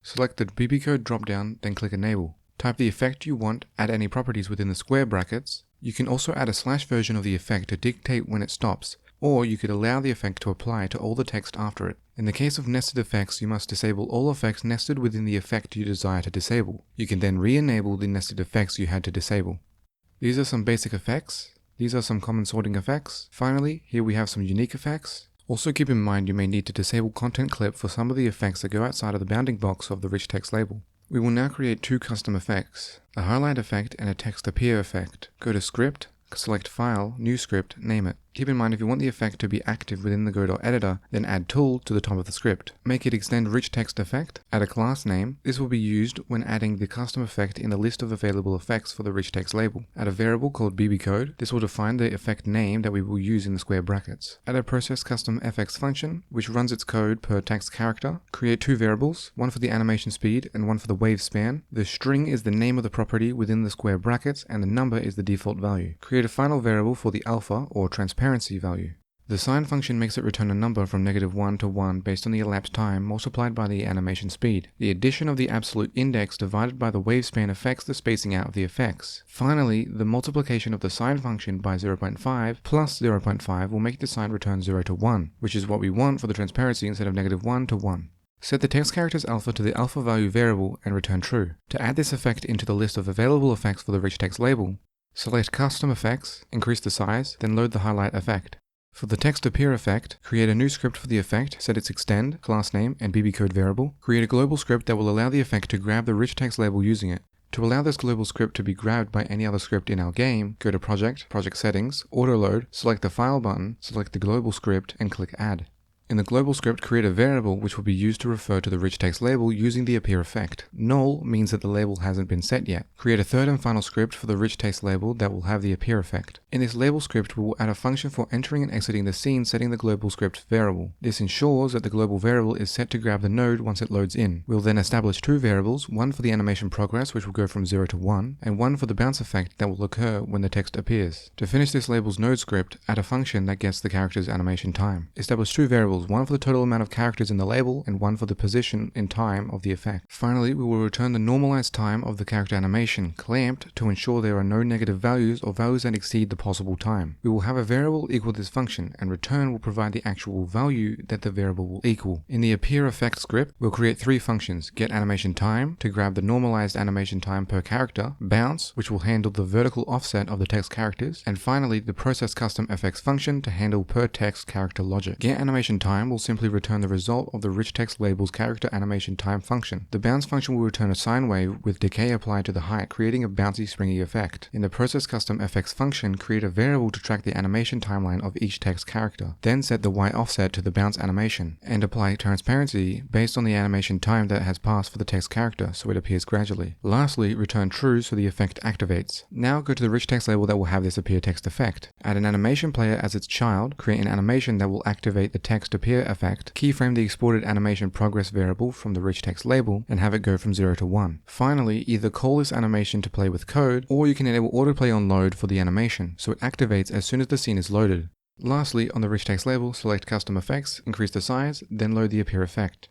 Select the BB Code drop-down, then click Enable. Type the effect you want, add any properties within the square brackets. You can also add a slash version of the effect to dictate when it stops, or you could allow the effect to apply to all the text after it. In the case of nested effects, you must disable all effects nested within the effect you desire to disable. You can then re-enable the nested effects you had to disable. These are some basic effects. These are some common sorting effects. Finally, here we have some unique effects. Also keep in mind you may need to disable content clip for some of the effects that go outside of the bounding box of the rich text label. We will now create two custom effects, a highlight effect and a text appear effect. Go to Script, select File, New Script, name it. Keep in mind if you want the effect to be active within the Godot editor, then add Tool to the top of the script. Make it extend rich text effect, add a class name. This will be used when adding the custom effect in the list of available effects for the rich text label. Add a variable called BB Code. This will define the effect name that we will use in the square brackets. Add a process custom fx function, which runs its code per text character. Create two variables, one for the animation speed and one for the wave span. The string is the name of the property within the square brackets and the number is the default value. Create a final variable for the alpha or transparency value. The sign function makes it return a number from -1 to 1 based on the elapsed time multiplied by the animation speed. The addition of the absolute index divided by the wave span affects the spacing out of the effects. Finally, the multiplication of the sign function by 0.5 plus 0.5 will make the sign return 0 to 1, which is what we want for the transparency instead of -1 to 1. Set the text character's alpha to the alpha value variable and return true. To add this effect into the list of available effects for the rich text label, select Custom Effects, increase the size, then load the highlight effect. For the text appear effect, create a new script for the effect, set its extend, class name, and BB Code variable. Create a global script that will allow the effect to grab the rich text label using it. To allow this global script to be grabbed by any other script in our game, go to Project, Project Settings, Auto Load, select the File button, select the global script, and click Add. In the global script, create a variable which will be used to refer to the rich text label using the appear effect. Null means that the label hasn't been set yet. Create a third and final script for the rich text label that will have the appear effect. In this label script, we will add a function for entering and exiting the scene setting the global script variable. This ensures that the global variable is set to grab the node once it loads in. We'll then establish two variables, one for the animation progress which will go from 0 to 1, and one for the bounce effect that will occur when the text appears. To finish this label's node script, add a function that gets the character's animation time. Establish two variables, one for the total amount of characters in the label and one for the position in time of the effect. Finally, we will return the normalized time of the character animation, clamped, to ensure there are no negative values or values that exceed the possible time. We will have a variable equal this function, and return will provide the actual value that the variable will equal. In the appear effect script, we'll create three functions: get animation time, to grab the normalized animation time per character, bounce, which will handle the vertical offset of the text characters, and finally the process custom fx function to handle per text character logic. Get animation time will simply return the result of the rich text label's character animation time function. The bounce function will return a sine wave with decay applied to the height, creating a bouncy springy effect. In the process custom fx function, create a variable to track the animation timeline of each text character. Then set the y offset to the bounce animation, and apply transparency based on the animation time that has passed for the text character so it appears gradually. Lastly, return true so the effect activates. Now go to the rich text label that will have this appear text effect. Add an animation player as its child, create an animation that will activate the text appear effect, keyframe the exported animation progress variable from the rich text label, and have it go from 0 to 1. Finally, either call this animation to play with code, or you can enable autoplay on load for the animation, so it activates as soon as the scene is loaded. Lastly, on the rich text label, select Custom Effects, increase the size, then load the appear effect.